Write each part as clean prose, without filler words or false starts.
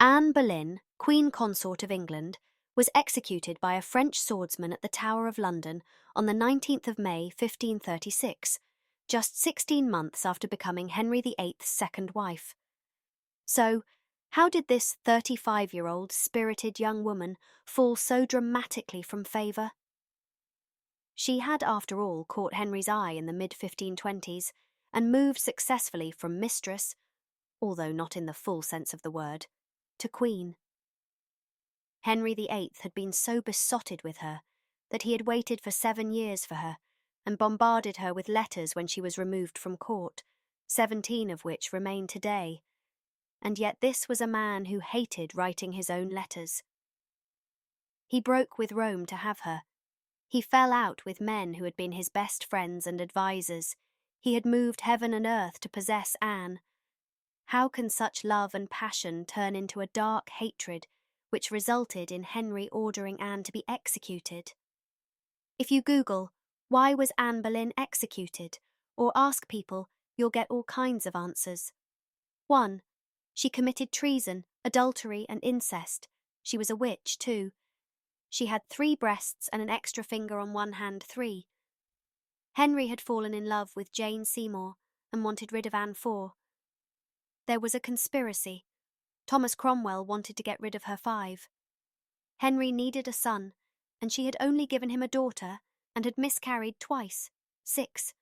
Anne Boleyn, Queen Consort of England, was executed by a French swordsman at the Tower of London on the 19th of May 1536, just 16 months after becoming Henry VIII's second wife. So, how did this 35-year-old spirited young woman fall so dramatically from favour? She had, after all, caught Henry's eye in the mid-1520s and moved successfully from mistress, although not in the full sense of the word, to queen. Henry VIII had been so besotted with her that he had waited for 7 years for her and bombarded her with letters when she was removed from court, 17 of which remain today. And yet this was a man who hated writing his own letters. He broke with Rome to have her. He fell out with men who had been his best friends and advisers. He had moved heaven and earth to possess Anne. How can such love and passion turn into a dark hatred which resulted in Henry ordering Anne to be executed? If you Google, "Why was Anne Boleyn executed?" or ask people, you'll get all kinds of answers. 1. She committed treason, adultery, and incest. She was a witch, too. She had 3 breasts and an extra finger on one hand, 3. Henry had fallen in love with Jane Seymour and wanted rid of Anne 4. There was a conspiracy. Thomas Cromwell wanted to get rid of her 5. Henry needed a son, and she had only given him a daughter and had miscarried twice, 6.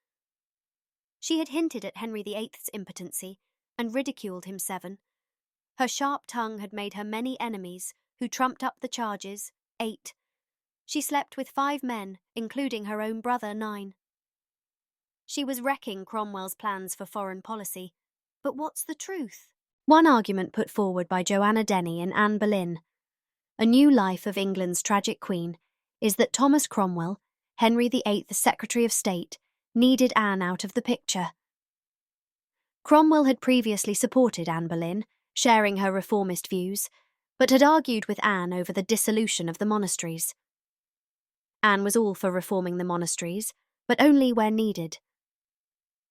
She had hinted at Henry VIII's impotency and ridiculed him 7. Her sharp tongue had made her many enemies who trumped up the charges, 8. She slept with 5 men, including her own brother, 9. She was wrecking Cromwell's plans for foreign policy. But what's the truth? One argument put forward by Joanna Denny in Anne Boleyn, A New Life of England's Tragic Queen, is that Thomas Cromwell, Henry VIII's Secretary of State, needed Anne out of the picture. Cromwell had previously supported Anne Boleyn, sharing her reformist views, but had argued with Anne over the dissolution of the monasteries. Anne was all for reforming the monasteries, but only where needed.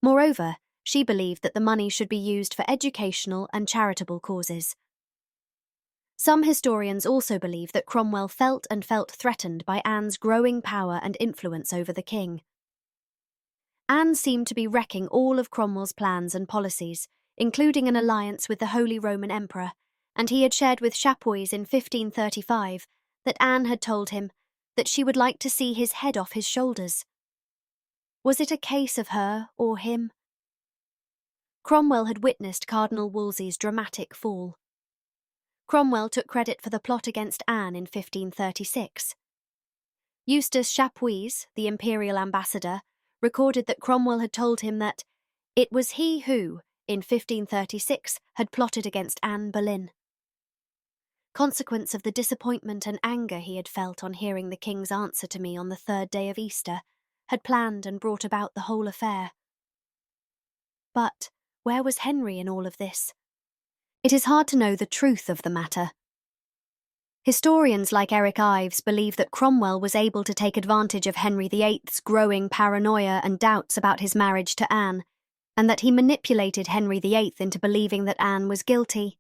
Moreover, she believed that the money should be used for educational and charitable causes. Some historians also believe that Cromwell felt threatened by Anne's growing power and influence over the king. Anne seemed to be wrecking all of Cromwell's plans and policies, including an alliance with the Holy Roman Emperor, and he had shared with Chapuys in 1535 that Anne had told him that she would like to see his head off his shoulders. Was it a case of her or him? Cromwell had witnessed Cardinal Wolsey's dramatic fall. Cromwell took credit for the plot against Anne in 1536. Eustace Chapuys, the imperial ambassador, recorded that Cromwell had told him that it was he who, in 1536, had plotted against Anne Boleyn. Consequence of the disappointment and anger he had felt on hearing the king's answer to me on the 3rd day of Easter, had planned and brought about the whole affair. But where was Henry in all of this? It is hard to know the truth of the matter. Historians like Eric Ives believe that Cromwell was able to take advantage of Henry VIII's growing paranoia and doubts about his marriage to Anne, and that he manipulated Henry VIII into believing that Anne was guilty.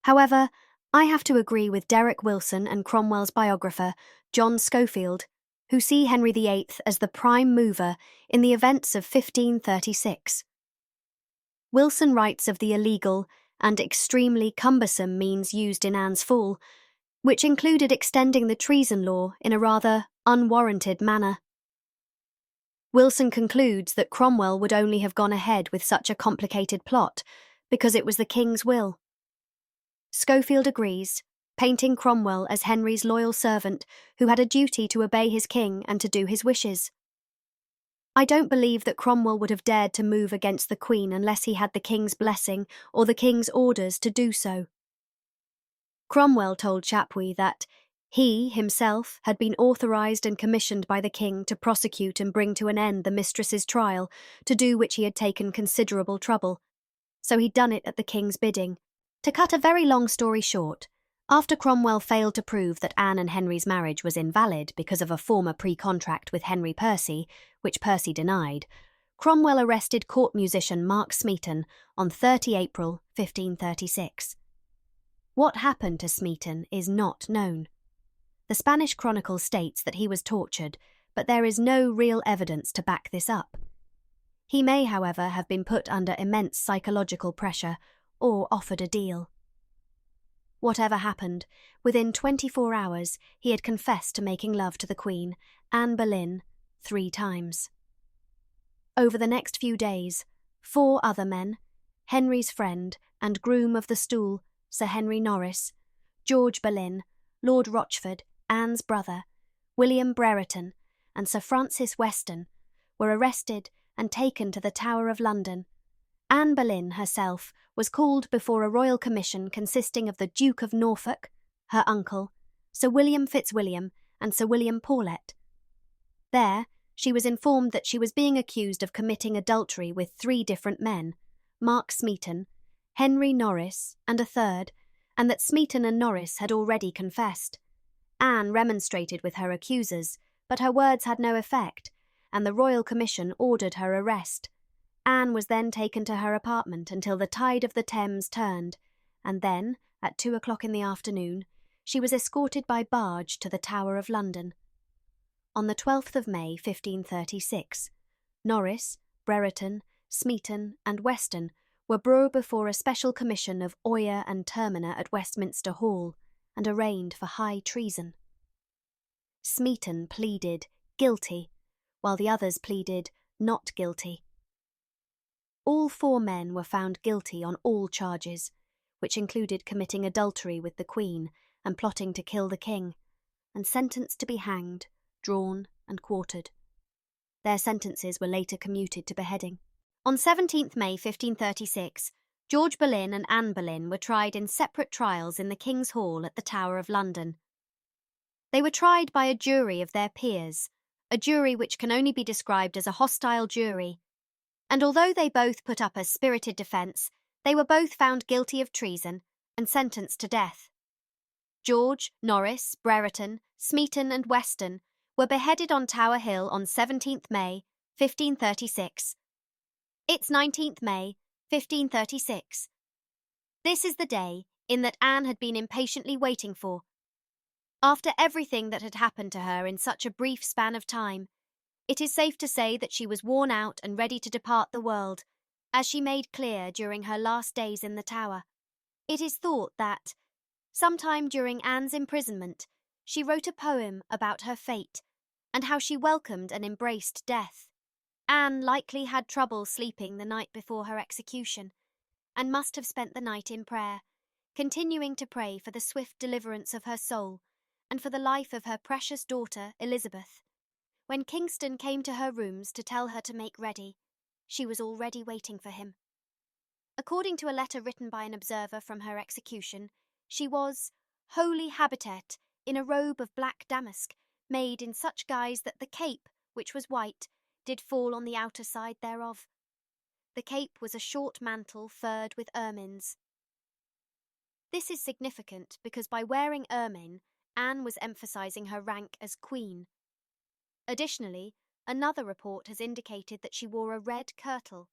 However, I have to agree with Derek Wilson and Cromwell's biographer, John Schofield, who see Henry VIII as the prime mover in the events of 1536. Wilson writes of the illegal and extremely cumbersome means used in Anne's fall, which included extending the treason law in a rather unwarranted manner. Wilson concludes that Cromwell would only have gone ahead with such a complicated plot because it was the king's will. Schofield agrees, painting Cromwell as Henry's loyal servant who had a duty to obey his king and to do his wishes. I don't believe that Cromwell would have dared to move against the Queen unless he had the king's blessing or the king's orders to do so. Cromwell told Chapuys that he, himself, had been authorised and commissioned by the king to prosecute and bring to an end the mistress's trial, to do which he had taken considerable trouble. So he'd done it at the king's bidding. To cut a very long story short, after Cromwell failed to prove that Anne and Henry's marriage was invalid because of a former pre-contract with Henry Percy, which Percy denied, Cromwell arrested court musician Mark Smeaton on 30 April 1536. What happened to Smeaton is not known. The Spanish Chronicle states that he was tortured, but there is no real evidence to back this up. He may, however, have been put under immense psychological pressure or offered a deal. Whatever happened, within 24 hours he had confessed to making love to the Queen, Anne Boleyn, 3 times. Over the next few days, 4 other men, Henry's friend and groom of the stool, Sir Henry Norris, George Boleyn, Lord Rochford, Anne's brother, William Brereton, and Sir Francis Weston, were arrested and taken to the Tower of London. Anne Boleyn herself was called before a royal commission consisting of the Duke of Norfolk, her uncle, Sir William Fitzwilliam, and Sir William Paulet. There, she was informed that she was being accused of committing adultery with 3 different men, Mark Smeaton, Henry Norris, and a third, and that Smeaton and Norris had already confessed. Anne remonstrated with her accusers, but her words had no effect, and the Royal Commission ordered her arrest. Anne was then taken to her apartment until the tide of the Thames turned, and then, at 2 o'clock in the afternoon, she was escorted by barge to the Tower of London. On the 12th of May, 1536, Norris, Brereton, Smeaton, and Weston were brought before a special commission of Oyer and Terminer at Westminster Hall and arraigned for high treason. Smeaton pleaded guilty, while the others pleaded not guilty. All 4 men were found guilty on all charges, which included committing adultery with the Queen and plotting to kill the King, and sentenced to be hanged, drawn, and quartered. Their sentences were later commuted to beheading. On 17th May 1536, George Boleyn and Anne Boleyn were tried in separate trials in the King's Hall at the Tower of London. They were tried by a jury of their peers, a jury which can only be described as a hostile jury, and although they both put up a spirited defence, they were both found guilty of treason and sentenced to death. George, Norris, Brereton, Smeaton and Weston were beheaded on Tower Hill on 17th May, 1536. It's 19th May, 1536. This is the day in that Anne had been impatiently waiting for. After everything that had happened to her in such a brief span of time, it is safe to say that she was worn out and ready to depart the world, as she made clear during her last days in the Tower. It is thought that, sometime during Anne's imprisonment, she wrote a poem about her fate and how she welcomed and embraced death. Anne likely had trouble sleeping the night before her execution, and must have spent the night in prayer, continuing to pray for the swift deliverance of her soul and for the life of her precious daughter, Elizabeth. When Kingston came to her rooms to tell her to make ready, she was already waiting for him. According to a letter written by an observer from her execution, she was wholly habitate in a robe of black damask, made in such guise that the cape, which was white, did fall on the outer side thereof. The cape was a short mantle furred with ermines. This is significant because by wearing ermine, Anne was emphasising her rank as queen. Additionally, another report has indicated that she wore a red kirtle,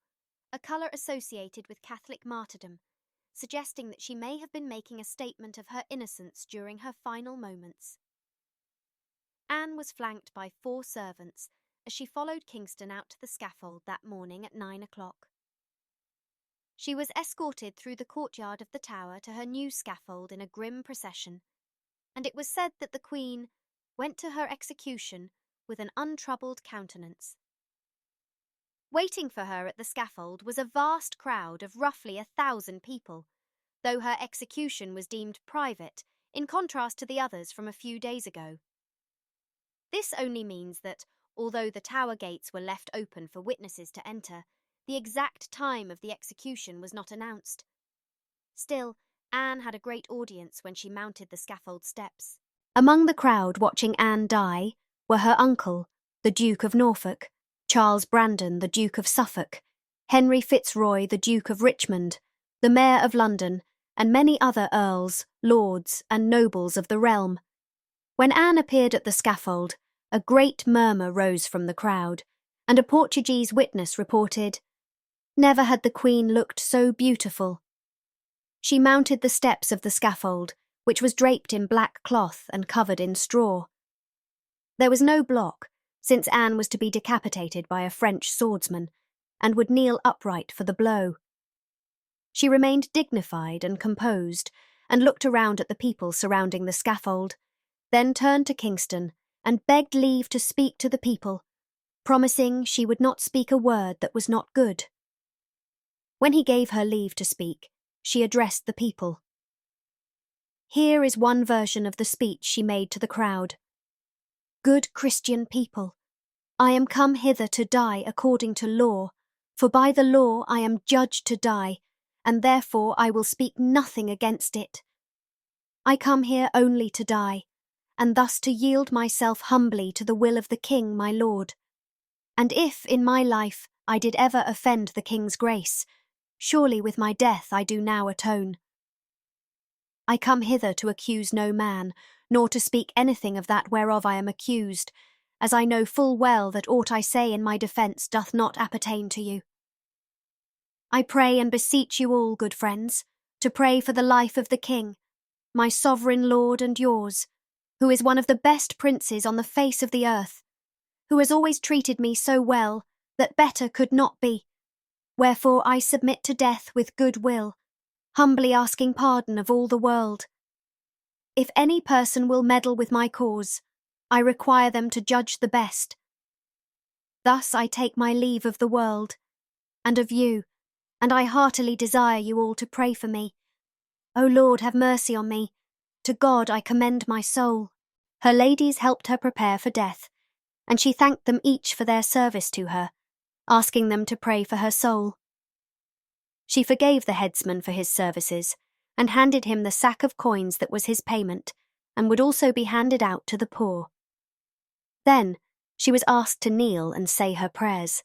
a colour associated with Catholic martyrdom, suggesting that she may have been making a statement of her innocence during her final moments. Anne was flanked by 4 servants as she followed Kingston out to the scaffold that morning at 9 o'clock. She was escorted through the courtyard of the Tower to her new scaffold in a grim procession, and it was said that the Queen went to her execution with an untroubled countenance. Waiting for her at the scaffold was a vast crowd of roughly 1,000 people, though her execution was deemed private in contrast to the others from a few days ago. This only means that, although the Tower gates were left open for witnesses to enter, the exact time of the execution was not announced. Still, Anne had a great audience when she mounted the scaffold steps. Among the crowd watching Anne die were her uncle, the Duke of Norfolk, Charles Brandon, the Duke of Suffolk, Henry Fitzroy, the Duke of Richmond, the Mayor of London, and many other earls, lords, and nobles of the realm. When Anne appeared at the scaffold, a great murmur rose from the crowd, and a Portuguese witness reported, "Never had the Queen looked so beautiful." She mounted the steps of the scaffold, which was draped in black cloth and covered in straw. There was no block, since Anne was to be decapitated by a French swordsman, and would kneel upright for the blow. She remained dignified and composed, and looked around at the people surrounding the scaffold, then turned to Kingston and begged leave to speak to the people, promising she would not speak a word that was not good. When he gave her leave to speak, she addressed the people. Here is one version of the speech she made to the crowd. "Good Christian people, I am come hither to die according to law, for by the law I am judged to die, and therefore I will speak nothing against it. I come here only to die, and thus to yield myself humbly to the will of the King my Lord. And if in my life I did ever offend the King's grace, surely with my death I do now atone. I come hither to accuse no man, nor to speak anything of that whereof I am accused, as I know full well that aught I say in my defence doth not appertain to you. I pray and beseech you all, good friends, to pray for the life of the King, my sovereign lord and yours, who is one of the best princes on the face of the earth, who has always treated me so well that better could not be, wherefore I submit to death with good will, humbly asking pardon of all the world. If any person will meddle with my cause, I require them to judge the best. Thus I take my leave of the world, and of you, and I heartily desire you all to pray for me. O Lord, have mercy on me. To God I commend my soul." Her ladies helped her prepare for death, and she thanked them each for their service to her, asking them to pray for her soul. She forgave the headsman for his services, and handed him the sack of coins that was his payment, and would also be handed out to the poor. Then she was asked to kneel and say her prayers.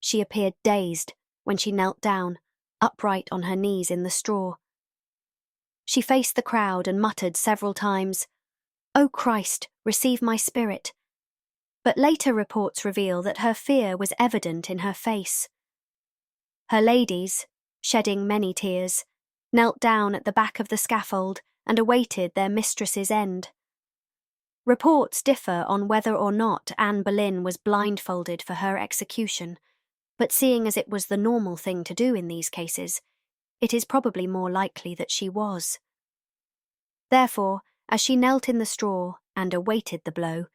She appeared dazed when she knelt down, upright on her knees in the straw. She faced the crowd and muttered several times, "O Christ, receive my spirit." But later reports reveal that her fear was evident in her face. Her ladies, shedding many tears, knelt down at the back of the scaffold and awaited their mistress's end. Reports differ on whether or not Anne Boleyn was blindfolded for her execution, but seeing as it was the normal thing to do in these cases, it is probably more likely that she was. Therefore, as she knelt in the straw and awaited the blow,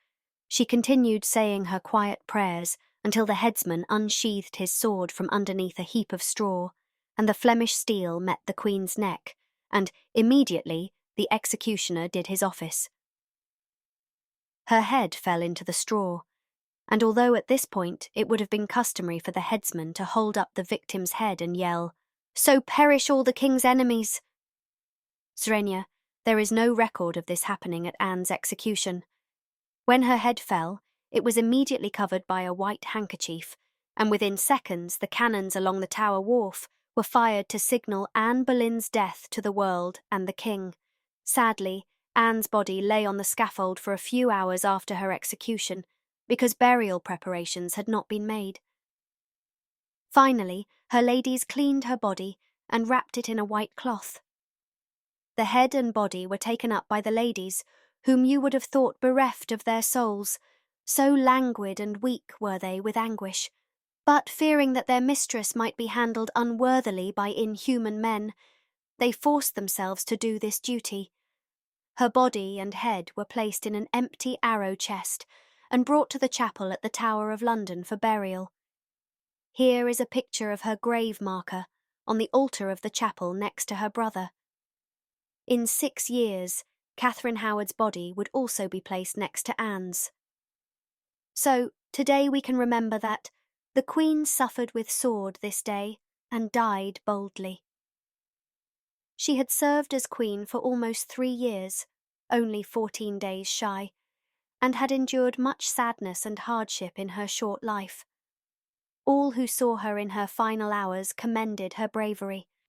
she continued saying her quiet prayers until the headsman unsheathed his sword from underneath a heap of straw, and the Flemish steel met the Queen's neck, and immediately the executioner did his office. Her head fell into the straw, and although at this point it would have been customary for the headsman to hold up the victim's head and yell, "So perish all the King's enemies!" Zrenia, there is no record of this happening at Anne's execution. When her head fell, it was immediately covered by a white handkerchief, and within seconds the cannons along the Tower Wharf were fired to signal Anne Boleyn's death to the world and the King. Sadly, Anne's body lay on the scaffold for a few hours after her execution, because burial preparations had not been made. Finally, her ladies cleaned her body and wrapped it in a white cloth. The head and body were taken up by the ladies, whom you would have thought bereft of their souls, so languid and weak were they with anguish. But fearing that their mistress might be handled unworthily by inhuman men, they forced themselves to do this duty. Her body and head were placed in an empty arrow chest and brought to the chapel at the Tower of London for burial. Here is a picture of her grave marker on the altar of the chapel next to her brother. In 6 years, Catherine Howard's body would also be placed next to Anne's. So, today we can remember that the Queen suffered with sword this day and died boldly. She had served as Queen for almost 3 years, only 14 days shy, and had endured much sadness and hardship in her short life. All who saw her in her final hours commended her bravery,